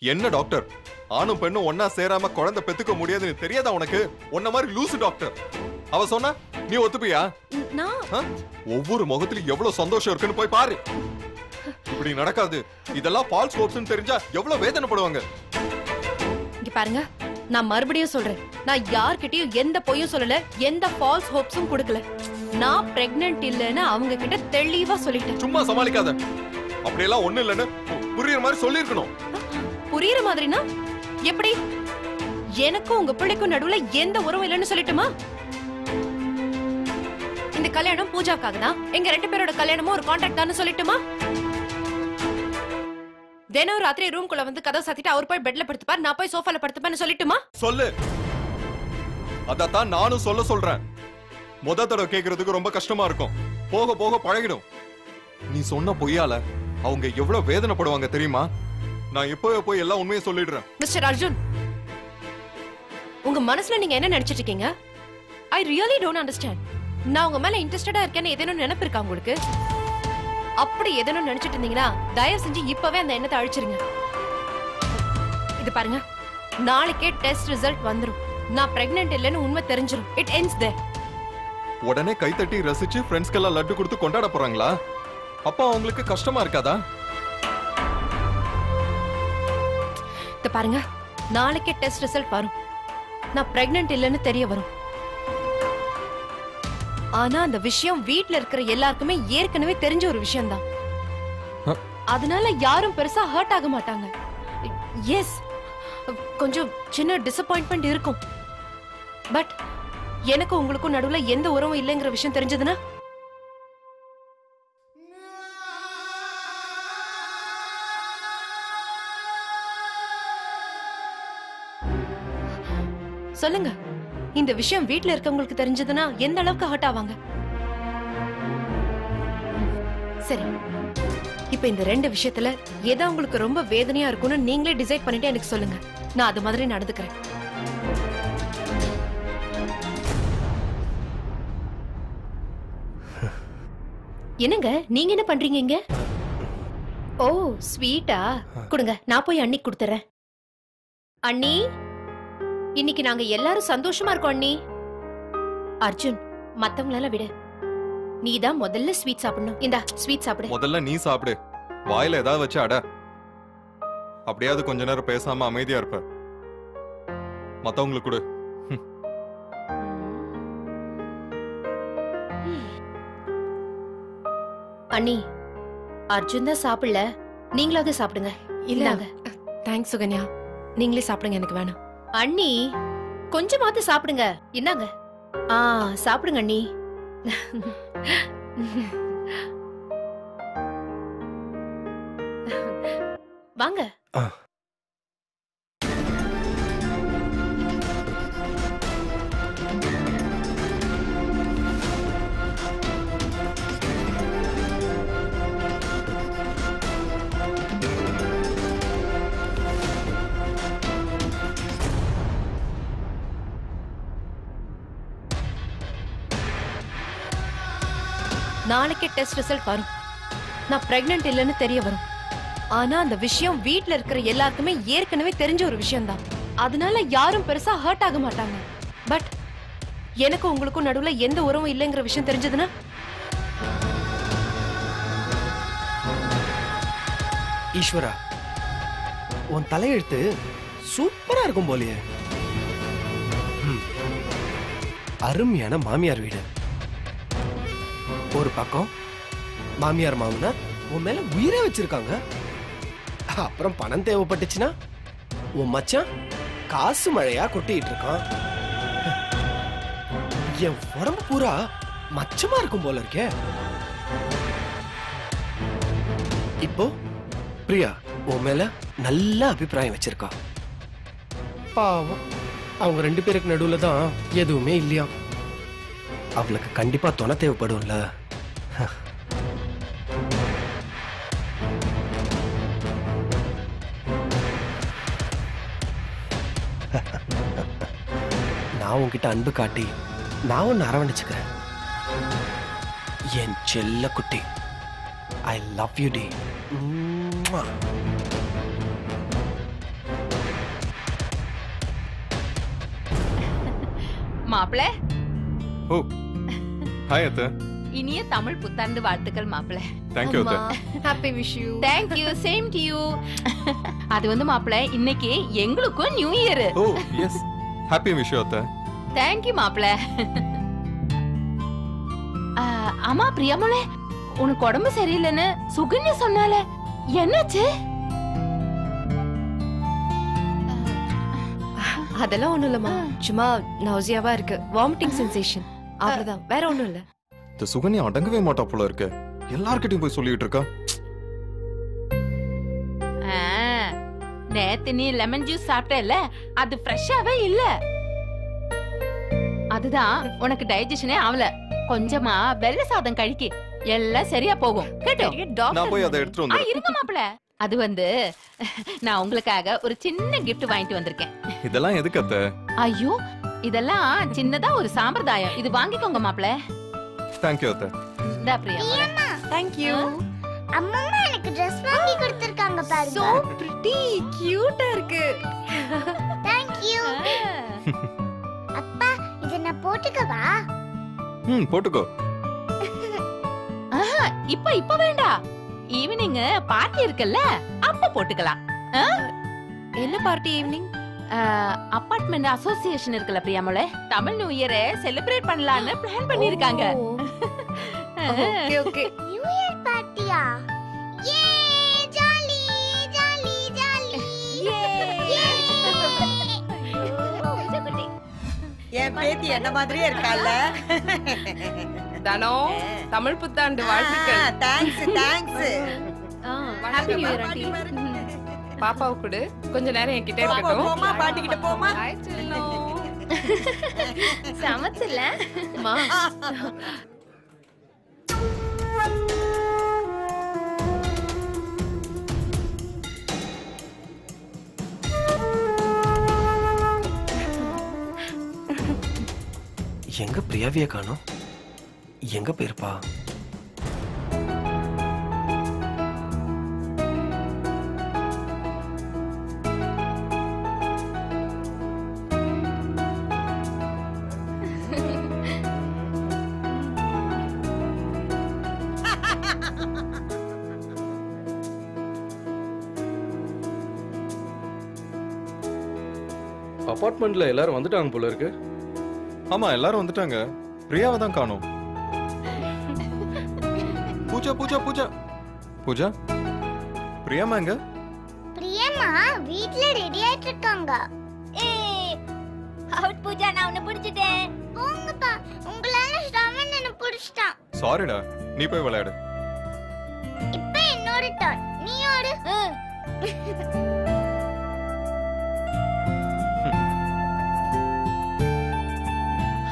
என்ன டாக்டர், ஆணும் பெண்ணும் ஒன்னா சேராம குழந்தை பெத்துக்க முடியாதுன்னு தெரியாதா உனக்கு? உன்ன மாதிரி லூசு டாக்டர். அவ சொன்னா நீ ஒத்துப்பியா? ஒவ்வொரு முகத்திலும் எவ்வளவு சந்தோஷம் இருக்குன்னு போய் பாரு. இப்படி நடக்காது. இதெல்லாம் ஃபால்ஸ் ஹோப்ஸ்னு தெரிஞ்சா எவ்வளவு வேதனைப்படுவாங்க. இங்க பாருங்க, நான் மறுபடியும் சொல்றேன், நான் யார்கிட்டயும் எந்த பொய்யும் சொல்லல, எந்த ஃபால்ஸ் ஹோப்ஸும் கொடுக்கல. நான் பிரெக்னன்ட் இல்லன்னு அவங்க கிட்ட தெளிவா சொல்லிட்டேன். சும்மா சமாளிக்காத. அப்படியெல்லாம் ஒண்ணு இல்லன்னு புரியுற மாதிரி சொல்லிருக்கணும். புரியுற மாதிரினா எப்படி? எனக்கும் உங்க பிள்ளைக்கும் நடுவுல எந்த உறவும் இல்லைன்னு சொல்லட்டுமா? இந்த கல்யாணம் பூஜாக்காக தான். எங்க 2 பேரோட கல்யாணமும் ஒரு கான்ட்ராக்ட் தான் சொல்லட்டுமா? தினம் ராத்திரி ரூம்குள்ள வந்து கதவை சாத்திட்டு அவர் போய் பெட்ல படுத்துப்பார், நான் போய் சோஃபால படுத்துப்பேன்னு சொல்லட்டுமா? சொல்லு. அதத்தான் நானும் சொல்றேன். முத தடவை கேக்குறதுக்கு ரொம்ப கஷ்டமா இருக்கும். போக போக பழகிடும். நீ சொன்ன பொய்யால அவங்க எவ்வளவு வேதனைப்படுவாங்க தெரியுமா? நான் இப்பவே போய் எல்லாம் உண்மையை சொல்லிடுறேன். மிஸ்டர் அர்ஜுன், உங்க மனசுல நீங்க என்ன நினைச்சிட்டு இருக்கீங்க? I really don't understand. நான் உங்க மேல இன்ட்ரெஸ்டடா இருக்கேன்னு ஏதேனும் நினைப்பு இருக்கா உங்களுக்கு? அப்படி ஏதேனும் நினைச்சிட்டு இருந்தீங்கன்னா தயவு செஞ்சு இப்பவே அந்த எண்ணத்தை அழிச்சிருங்க. இது பாருங்க, நாளைக்கே டெஸ்ட் ரிசல்ட் வந்துரும். நான் பிரெக்னன்ட் இல்லைன்னு உண்மை தெரிஞ்சிரும். இட் எண்ட்ஸ் தேர். உடனே கைத்தட்டி ரசிச்சு ஃப்ரெண்ட்ஸ்க்கெல்லாம் லட்டு கொடுத்து கொண்டாட போறாங்களா? அப்ப அவங்களுக்கு கஷ்டமா இருக்காதா? இது பாருங்க, நாளைக்கே டெஸ்ட் ரிசல்ட் வரும். நான் பிரெக்னன்ட் இல்லைன்னு தெரிய வரும். ஆனா அந்த விஷயம் வீட்ல இருக்கிற எல்லாருக்குமே ஏற்கனவே தெரிஞ்ச ஒரு விஷயம் தான். அதனால யாரும் பெருசா ஹர்ட் ஆக மாட்டாங்க. எஸ், கொஞ்சம் சின்ன டிசப்பாயின்ட்மெண்ட் இருக்கும். பட் எனக்கு உங்களுக்கும் நடுவுல எந்த உறவும் இல்லைங்கிற விஷயம் தெரிஞ்சதுன்னா சொல்லுங்க, இந்த விஷயம் வீட்ல இருக்கவங்களுக்கு தெரிஞ்சதுன்னா எந்த அளவுக்கு ஹர்ட் ஆவாங்க? சரி, இப்ப இந்த 2 விஷயத்துல எதா உங்களுக்கு ரொம்ப வேதனையா இருக்கும்னு நீங்களே டிசைட் பண்ணிட்டு எனக்கு சொல்லுங்க. நான் அது மாதிரி நடந்துக்கிறேன். என்னங்க நீங்க என்ன பண்றீங்க இங்க? ஓ, ஸ்வீட்டா? கொடுங்க, நான் போய் அண்ணி கொடுத்துறேன். அண்ணி, இன்னைக்கு நாங்க எல்லாரும் சந்தோஷமா இருக்கோம் அண்ணி. அர்ஜுன், மத்தவங்கள விட நீதான் முதல்ல ஸ்வீட் சாப்பிடணும். இந்தா ஸ்வீட் சாப்பிடு. முதல்ல நீ சாப்பிடு. வாயில ஏதாவது வச்சு அட. அப்படியாவது கொஞ்ச நேரம் பேசாம அமைதியா இருப்ப. மத்தவங்களுக்கு கொடு. அண்ணி, அர்ஜுன் தான் சாப்பிடல, நீங்களாவது சாப்பிடுங்க. இல்லங்க, தேங்க்ஸ் சுகன்யா, நீங்களே சாப்பிடுங்க, எனக்கு வேணாம். அண்ணி, கொஞ்சமாவது சாப்பிடுங்க. என்னங்க? சாப்பிடுங்க அண்ணி. வாங்க. நாளைக்கே டெஸ்ட் ரிசல்ட் வரும். நான் பிரெக்னன்ட் இல்லைன்னு தெரிய வரும். ஆனா அந்த விஷயம் வீட்ல இருக்கிற எல்லாருக்குமே ஏற்கனவே தெரிஞ்ச ஒரு விஷயம் தான். அதனால யாரும் பெருசா ஹர்ட் ஆக மாட்டாங்க. பட் எனக்கு உங்களுக்கும் நடுவுல எந்த உறவும் இல்லைங்கிற விஷயம் தெரிஞ்சதுன்னா ஈஸ்வரா, உன் தலையெழுத்து சூப்பரா இருக்கும் போலியே. அருமையான மாமியார் வீடு. ஒரு பக்கம் மாமியார் மாமனார் உன் மேல உயிரே வச்சிருக்காங்க. அப்புறம் பணம் தேவைப்பட்டுச்சுன்னா உன் மச்சான் காசு மழையா கொட்டிட்டு இருக்கான். என் உடம்பு பூரா மச்சமா இருக்கும் போல இருக்கே. இப்போ பிரியா உன் மேல நல்ல அபிப்பிராயம் வச்சிருக்கா. பாவம், அவங்க 2 பேருக்கு நடுவுல தான் எதுவுமே இல்லையா. அவளுக்கு கண்டிப்பா துணை தேவைப்படும்ல. நான் உன்கிட்ட அன்பு காட்டி நான் உன்னை அரவணைச்சுக்கிறேன். என் செல்ல குட்டி, ஐ லவ் யூ டி. மாப்பிள ஓ ஹாய் அத்தை. இனிய தமிழ் புத்தாண்டு வாழ்த்துக்கள் மாப்பிள. Thank you அத்தை. Happy wish you. Thank you, same to you. அது வந்து மாப்பிள இன்னைக்கு எங்களுக்கும் new year. Oh yes happy wish you அத்தை. Thank you மாப்பிள. ஆமா பிரியாமலே உனக்கு உடம்பு சரியில்லைன்னு சுகன்யா சொன்னாலே என்னாச்சு? அதெல்லாம் ஒண்ணும் இல்லம்மா, சும்மா நௌசியாவா இருக்கு, வாமிட்டிங் சென்சேஷன், அவ்வளவுதான், வேற ஒண்ணும் இல்ல. இந்த சுகன்யா அடங்கவே மாட்டா போல இருக்கு, எல்லார்கிட்டயும் போய் சொல்லிட்டு இருக்கா. நேத்து நீ லெமன் ஜூஸ் சாப்பிட்டல, அது ஃப்ரெஷ்ஷாவே இல்ல, அதுதான் உனக்கு டைஜஷனே ஆவல. கொஞ்சமா வெள்ளை சாதம் கழிக்கி, எல்லாம் சரியா போகும். கேட்டோ? நான் போய் அதை எடுத்துட்டு வந்து. இருங்க மாப்பிள, அது வந்து நான் உங்களுக்காக ஒரு சின்ன gift வாங்கிட்டு வந்திருக்கேன். இதெல்லாம் எதுக்கு அத்தை? ஐயோ, இதெல்லாம் சின்னதா ஒரு சாம்பிரதாயம், இது வாங்கிக்கோங்க மாப்பிள. Thank you அத்தை. இந்தா பிரியா. Thank you. அம்மா எனக்கு Dress வாங்கி கொடுத்திருக்காங்க பாருங்க. So pretty, cute இருக்கு. Thank you. அப்பா, இத நான் போட்டுக்கவா? போட்டுக்கோ. இப்ப வேண்டாம், ஈவினிங் பார்ட்டி இருக்குல்ல, அப்ப போட்டுக்கலாம். என்ன பார்ட்டி ஈவினிங்? அபார்ட்மெண்ட் அசோசியேஷன் இருக்குல்ல பிரியாமோளே, தமிழ் நியூ இயரை செலிப்ரேட் பண்ணலாம்னு பிளான் பண்ணிருக்காங்க. Okay okay. நியூ இயர் பார்ட்டியா? Yay jolly jolly jolly. என் பேத்தி என்ன மாதிரியே இருக்கால. தானோ தமிழ் புத்தாண்டு வாழ்த்துக்கள். Thanks thanks. Happy new year aunty. பாப்பாவை கொடு, கொஞ்ச நேரம் என்கிட்ட இருக்கட்டும். போமா பாட்டிக்கிட்ட போமா. ஹாய் செல்லம். சமத்துல மா. எங்க பிரியாவிய காணோம்? எங்க போயிருப்பா? அபார்ட்மெண்ட்ல எல்லாரும் வந்துட்டாங்க போல இருக்கு. ஆமா எல்லாரும் வந்துட்டாங்க, பிரியாவை தான் காணோம். பூஜா பூஜா பூஜா பூஜா, பிரியாமா எங்க? பிரியமா வீட்ல ரெடி ஆயிட்டு இருக்காங்க. அவுட் பூஜா, நான் உன்னை பிடிச்சிட்டேன். போங்கப்பா, உங்களால ஸ்ரவன் என்ன பிடிச்சிட்டான். சாரிடா, நீ போய் விளையாடு. இப்ப என்னோட டர்ன், நீ ஓடு.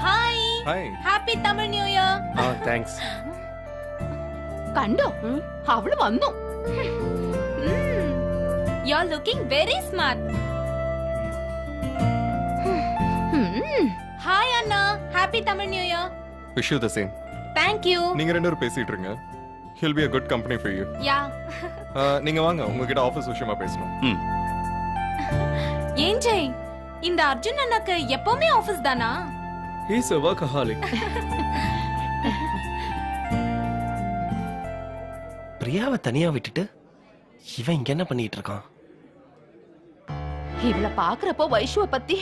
Hi, hi. Happy Tamil new year. Thanks. കണ്ടോ, അവള് വന്നു. You are looking very smart. Hi Anna, happy Tamil new year. Wish you the same. Thank you. நீங்க ரெண்டு பேரும் பேசிட்டு இருங்க. He'll be a good company for you. யா. நீங்க வாங்க, உங்ககிட்ட ஆபீஸ் விஷயமா பேசணும். ஏன் ஜெய், இந்த அர்ஜுன் அண்ணாக்கு எப்பவுமே ஆபீஸ் தானா? He is a workaholic. பிரியாவை தனியா விட்டுட்டு இவன் இங்க என்ன பண்ணிட்டு இருக்கான்? இவள பாக்குறப்போ வைஷுவ பத்தி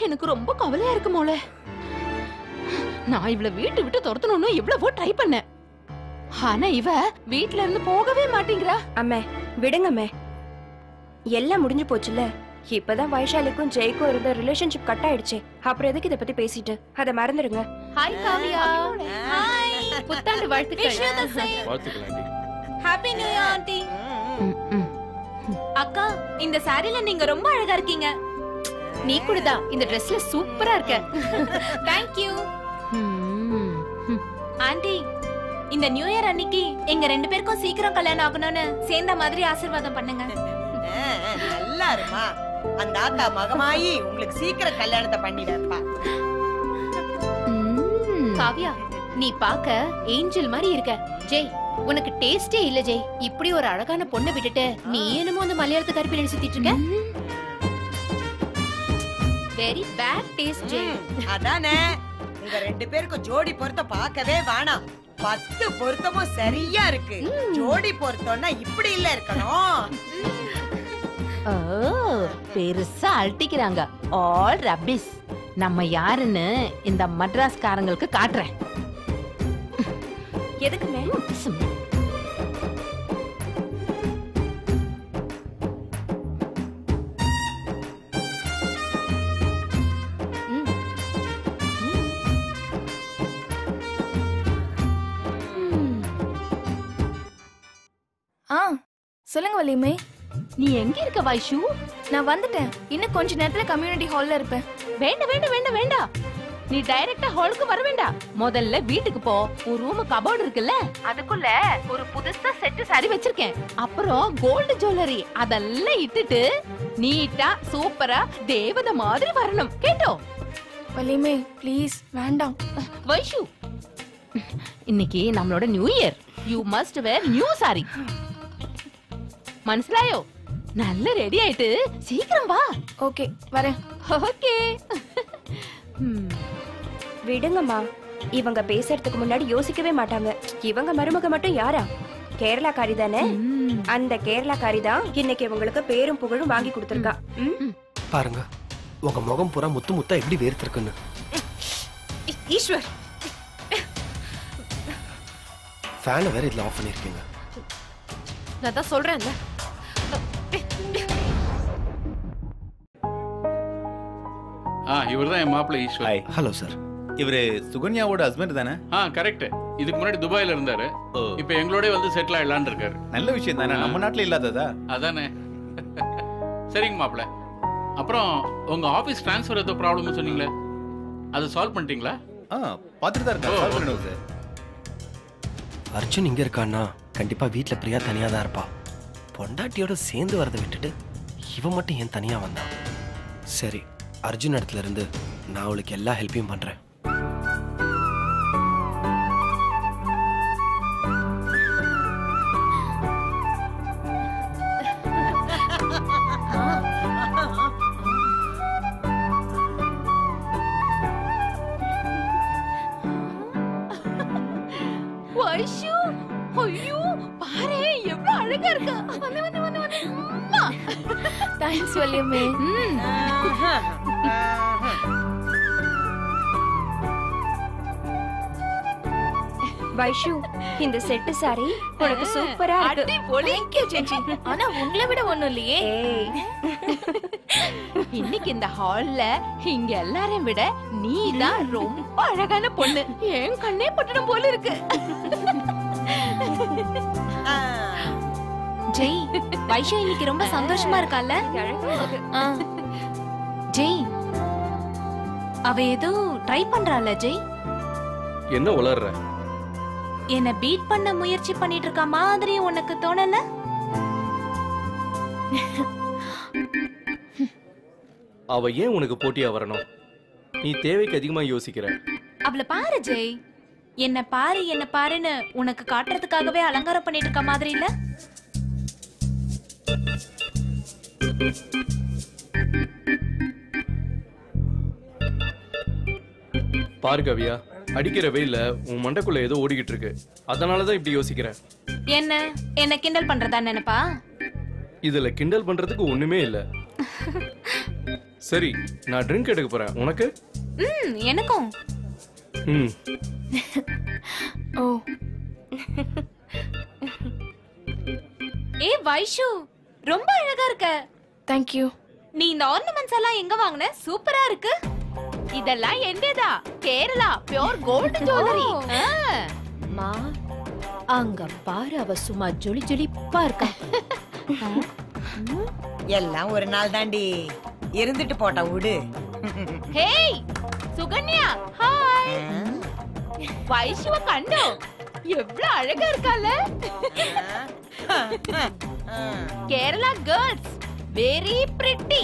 எனக்கு ரொம்ப கவலையா இருக்கு மோளே. நான் இவள வீட்டு விட்டு துரத்தணும்னு எவ்வளவோ ட்ரை பண்ணேன், ஆனா இவ வீட்ல இருந்து போகவே மாட்டேங்கிறா. அம்மே விடுங்கம்மே, எல்லாம் முடிஞ்சு போச்சுல. இப்பதான் வைஷாலிக்கும் ஜெய்க்கும் இருந்த ரிலேஷன்ஷிப் கட் ஆயிடுச்சு. அப்புறம் எதுக்கு இத பத்தி பேசிட்டு, அத மறந்துடுங்க. ஹாய் காவியா. ஹாய், புத்தாண்டு வாழ்த்துக்கள். Wish you the same. வாழ்த்துக்கள் aunty. Happy new year aunty. அக்கா, இந்த சாரில நீங்க ரொம்ப அழகா இருக்கீங்க. நீ கூடதா, இந்த Dressல சூப்பரா இருக்க. Thank you. ஆண்டி, இந்த நியூ இயர் அன்னைக்கு எங்க ரெண்டு பேருக்கும் சீக்கிரம் கல்யாணம் ஆகணும்னு சேர்ந்த மாதிரி ஆசீர்வாதம் பண்ணுங்க. நல்லா இருமா, அந்த ஆத்தா மகமாயி உங்களுக்கு சீக்கிரம் கல்யாணத்தை பண்ணிடப்பா. காவியா, நீ பாக்க ஏஞ்சல் மாதிரி இருக்க. ஜெய், உனக்கு டேஸ்டே இல்ல ஜெய். இப்படி ஒரு அழகான பொண்ணை விட்டுட்டு நீ என்னமோ அந்த மலையாளத்து கருப்பி சுத்திட்டு இருக்க. Very bad taste Jai. அதானே உங்க 2 பேருக்கும் ஜோடி பொருத்தம் பார்க்கவே வேணாம். 10 பொருத்தமும் சரியா இருக்கு. ஜோடி பொருத்தம்னா இப்படி இல்ல இருக்கணும். பெருசா அழட்டிக்கிறாங்க. ஆல் ரபிஸ். நம்ம யாருன்னு இந்த மட்ராஸ்காரங்களுக்கு காட்டுறேன். எதுக்கு மேம்? சொல்லுங்க வலிமை. நீ எங்க இருக்க வைஷு? நான் வந்துட்டேன். இன்னும் கொஞ்ச நேரத்துல கம்யூனிட்டி ஹால்ல இருப்பேன். வேண்டாம் வேண்டாம் வேண்டாம் வேண்டாம். நீ டைரக்டா ஹாலுக்கு வர வேண்டாம். முதல்ல வீட்டுக்கு போ. ஒரு ரூம் கபோர்ட் இருக்குல்ல, அதுக்குள்ள ஒரு புதுசா செட் சாரி வச்சிருக்கேன். அப்புறம் கோல்டு ஜுவல்லரி அதெல்லாம் இட்டுட்டு நீட்டா சூப்பரா தேவதை மாதிரி வரணும். கேட்டோ? வலிமை ப்ளீஸ் வேண்டாம். வைஷு, இன்னைக்கு நம்மளோட new year. You must wear new sari. மனசிலாயோ? நல்ல ரெடி ஆயிட்டு சீக்கிரம் வா. ஓகே வரேன். ஓகே. விடுங்கம்மா, இவங்க பேசுறதுக்கு முன்னாடி யோசிக்கவே மாட்டாங்க. இவங்க மருமக மட்டும் யாரா? கேரளாக்காரி தானே? அந்த கேரளாக்காரி தான் இன்னைக்கு இவங்களுக்கு பேரும் புகழும் வாங்கி கொடுத்திருக்கா. பாருங்க உங்க முகம் பூரா முத்து முத்தா எப்படி வேர்த்திருக்குன்னு. ஈஸ்வர், ஃபேனை வேற இதுல ஆஃப் பண்ணிருக்கீங்க. நான் தான் சொல்றேன்ல. இவர்தான் என் மாப்பிள்ளை ஈஸ்வர். Hello sir. இவரு சுகன்யாவோட ஹஸ்பண்ட் தானே? கரெக்ட். இதுக்கு முன்னாடி துபாயில இருந்தாரு. இப்ப எங்களோட வந்து செட்டில் ஆயிடலான்னு இருக்காரு. நல்ல விஷயம் தானே, நம்ம நாட்டுல இல்லாததா? அதானே. சரிங்க மாப்பிள்ளை. அப்புறம் உங்க ஆபீஸ் டிரான்ஸ்ஃபர் ஏதோ ப்ராப்ளம்னு சொன்னீங்களே, அதை சால்வ் பண்ணிட்டீங்களா? பார்த்துட்டு தான் இருக்கேன். சால்வ் பண்ணிடுவோம் சார். அர்ஜுன் இங்க இருக்கான்னா கண்டிப்பா வீட்டுல பிரியா தனியா தான் இருப்பா. பொண்டாட்டியோட சேர்ந்து வரதை விட்டுட்டு இவன் மட்டும் ஏன் தனியா வந்தான்? சரி, அர்ஜுன் இடத்துல இருந்து நான் அவளுக்கு எல்லா ஹெல்ப்பையும் பண்றேன். வைஷு, ஐயோ பாரு எவ்வளவு அழகா இருக்கா. வந்து வந்து வந்து வந்து. தேங்க்ஸ் வலிமை. வைஷு, இந்த செட்டு சாரி உனக்கு சூப்பரா இருக்கு. தேங்க்யூ சேச்சி. ஆனா உங்களை விட ஒண்ணும் இல்லையே. இன்னைக்கு இந்த ஹால்ல இங்க எல்லாரையும் விட நீ தான் ரொம்ப அழகான பொண்ணு. என் கண்ணே பட்டணும் போல இருக்கு. ஜெய், வைஷு இன்னைக்கு ரொம்ப சந்தோஷமா இருக்கால? ஜெய், அவ ஏதோ ட்ரை பண்றாள ஜெய். என்ன உளர்ற? என்ன பீட் பண்ண முயற்சி பண்ணிட்டு இருக்க மாதிரி உனக்கு தோணல? அவ ஏன் உனக்கு போட்டியா வரணும்? நீ தேவைக்கு அதிகமா யோசிக்கிற. அவளை பாரு ஜெய். என்ன பாரு என்ன பாருன்னு உனக்கு காட்டுறதுக்காகவே அலங்காரம் பண்ணிட்டு இருக்க மாதிரி இல்ல? பாரு கவியா, அடிக்கிற வெயில்ல உன் மண்டைக்குள்ள ஏதோ ஓடிக்கிட்டு இருக்கு. அதனாலதான் இப்படி யோசிக்கிறேன். என்ன என்ன கிண்டல் பண்றதா நினைப்பா? இதுல கிண்டல் பண்றதுக்கு ஒண்ணுமே இல்ல. சரி, நான் ட்ரிங்க் எடுக்க போறேன். உனக்கு? எனக்கும். ஓ. ஏ வைஷு, ரொம்ப அழகா இருக்க. Thank you. நீ இந்த ஆர்னமெண்ட்ஸ் எல்லாம் எங்க வாங்குன? சூப்பரா இருக்கு. இதெல்லாம் என்னதா? Kerala pure gold jewellery. மா, அங்க பாரு, அவ சும்மா ஜொலி ஜொலிப்பா இருக்கா. எல்லாம் ஒரு நாள் தாண்டி, இருந்துட்டு போட்டா விடு. Hey Sukanya, hi. வைஷுவ கண்டோ? எவ்வளவு அழகா இருக்கால. Kerala girls very pretty.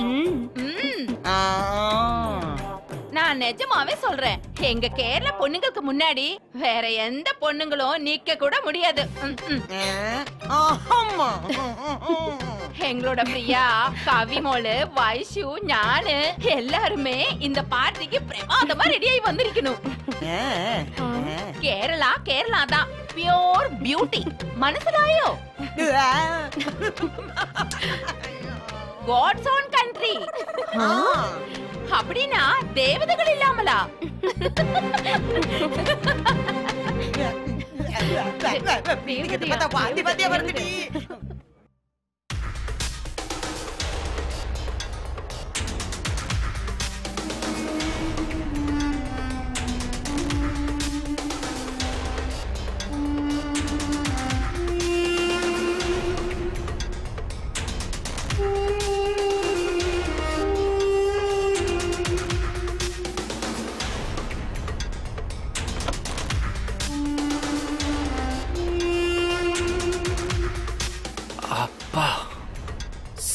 நான் நிஜமாவே சொல்றேன், எங்க கேரளா பொண்ணுங்களுக்கு முன்னாடி வேற எந்த பொண்ணுங்களும் நிக்க கூட முடியாது. எங்களோட பிரியா, கவிமோளு, வைஷு, ஞானு எல்லாருமே இந்த பார்ட்டிக்கு பிரமாதமா ரெடியாகி வந்திருக்கணும். கேரளா கேரளா தான் பியூர் பியூட்டி. மனசுலாயோ காட்ஸ் ஓன் கண்ட்ரி. அப்படின்னா தேவதைகள் இல்லாமலா?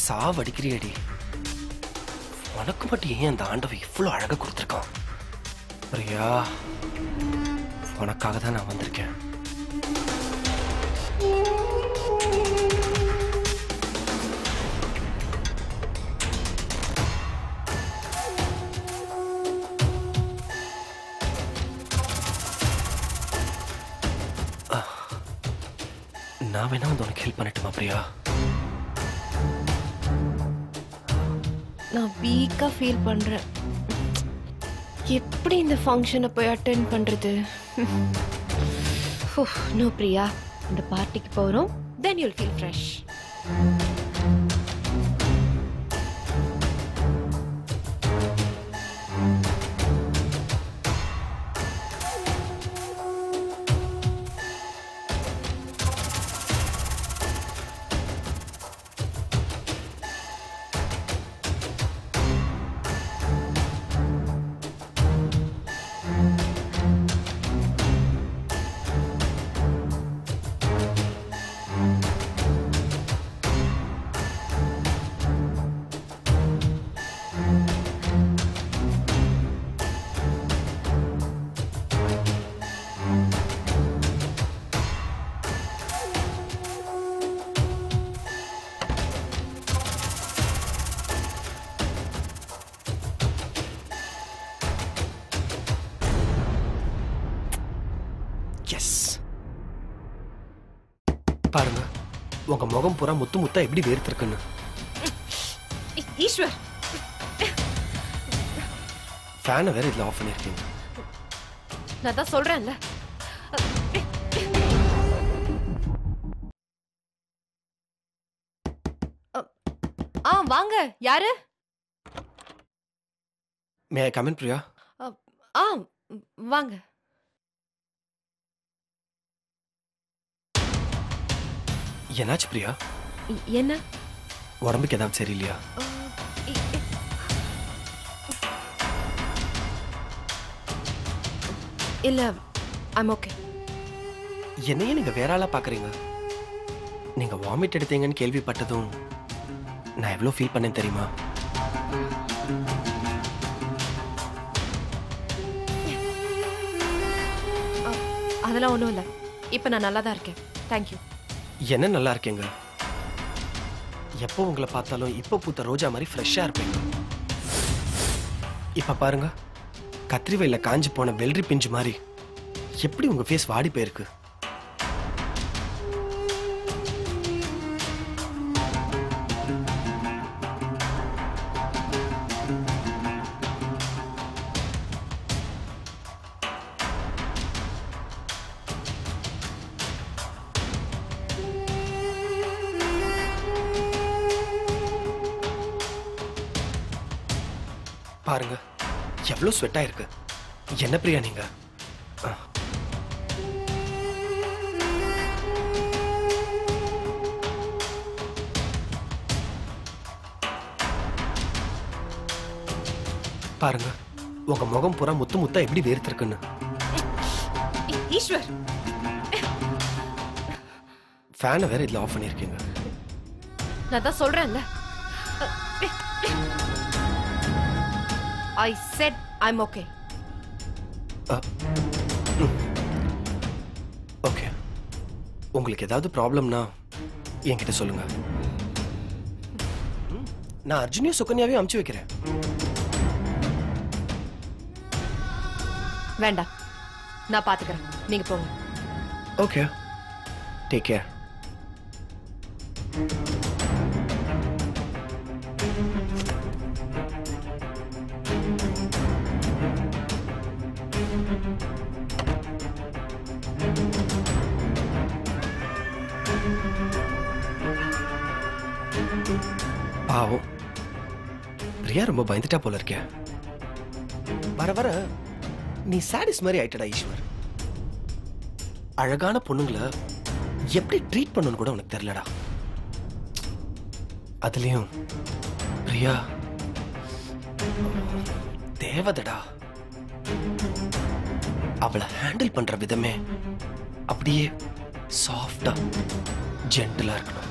சாவடிக்கிறியடி. உனக்கு மட்டும் ஏன் அந்த ஆண்டவன் இவ்வளவு அழகா கொடுத்துருக்கான்? பிரியா, உனக்காக தான் நான் வந்திருக்கேன். நான் வேணா வந்து உனக்கு ஹெல்ப் பண்ணட்டுமா பிரியா? நான் வீக்கா ஃபீல் பண்றேன். எப்படி இந்த ஃபங்க்ஷனை போய் அட்டெண்ட் பண்றது? நோ பிரியா, இந்த பார்ட்டிக்கு போறோம், then you'll feel fresh. பாருங்க, உங்க முகம் பூரா முத்து முத்தா எப்படி வேர்த்திருக்குன்னு. ஈஸ்வர், ஃபேனை வேற இதுல ஆஃப் பண்ணிருக்கீங்க. நான் தான் சொல்றேன்ல. வாங்க. யாரு? மே ஐ கம் இன் பிரியா? வாங்க. என்னாச்சு பிரியா? என்ன? உடம்புக்கு ஏதாவது சரியில்லையா? இல்ல, ஐம் ஓகே. என்னையே நீங்க வேற ஆளா பாக்குறீங்க? நீங்க வாமிட் எடுத்தீங்கன்னு கேள்விப்பட்டதும் நான் எவ்வளவு ஃபீல் பண்ணேன் தெரியுமா? அதெல்லாம் ஒண்ணும் இல்ல. இப்ப நான் நல்லா தான் இருக்கேன். தேங்க்யூ. என்ன நல்லா இருக்கீங்க? எப்போ உங்களை பார்த்தாலும் இப்போ பூத்த ரோஜா மாதிரி ஃப்ரெஷ்ஷா இருப்பீங்க. இப்ப பாருங்க, கத்திரி வெயில காஞ்சி போன வெள்ளரி பிஞ்சு மாதிரி எப்படி உங்க ஃபேஸ் வாடி போயிருக்கு. பாருங்க, எவ்வளவு ஸ்வெட்டா இருக்கு. என்ன பிரியா நீங்க? பாருங்க, உங்க முகம் பூரா முத்து முத்தா எப்படி வேர்த்திருக்குன்னு. ஈஸ்வர், ஃபேனை வேற இதுல ஆஃப் பண்ணிருக்கீங்க. நான் தான் சொல்றேன்ல. I said I'm okay. Okay. உங்களுக்கு ஏதாவது ப்ராப்ளம்னா என்கிட்ட சொல்லுங்க. நான் அர்ஜுனையும் சுகன்யாவையும் அமுச்சு வைக்கிறேன். வேண்டாம், நான் பாத்துக்கிறேன். நீங்க போங்க. Okay, take care. பாவம், பிரியா ரொம்ப பயந்துட்டா போல இருக்க. வர வர நீ சாடிஸ் மாதிரி ஆயிட்டடா ஈஸ்வர். அழகான பொண்ணுங்களை எப்படி ட்ரீட் பண்ணணும் கூட உனக்கு தெரியலடா. அதுலயும் பிரியா தேவதடா. அவளை ஹேண்டில் பண்ற விதமே அப்படியே சாஃப்டா ஜென்டிலா இருக்கணும்.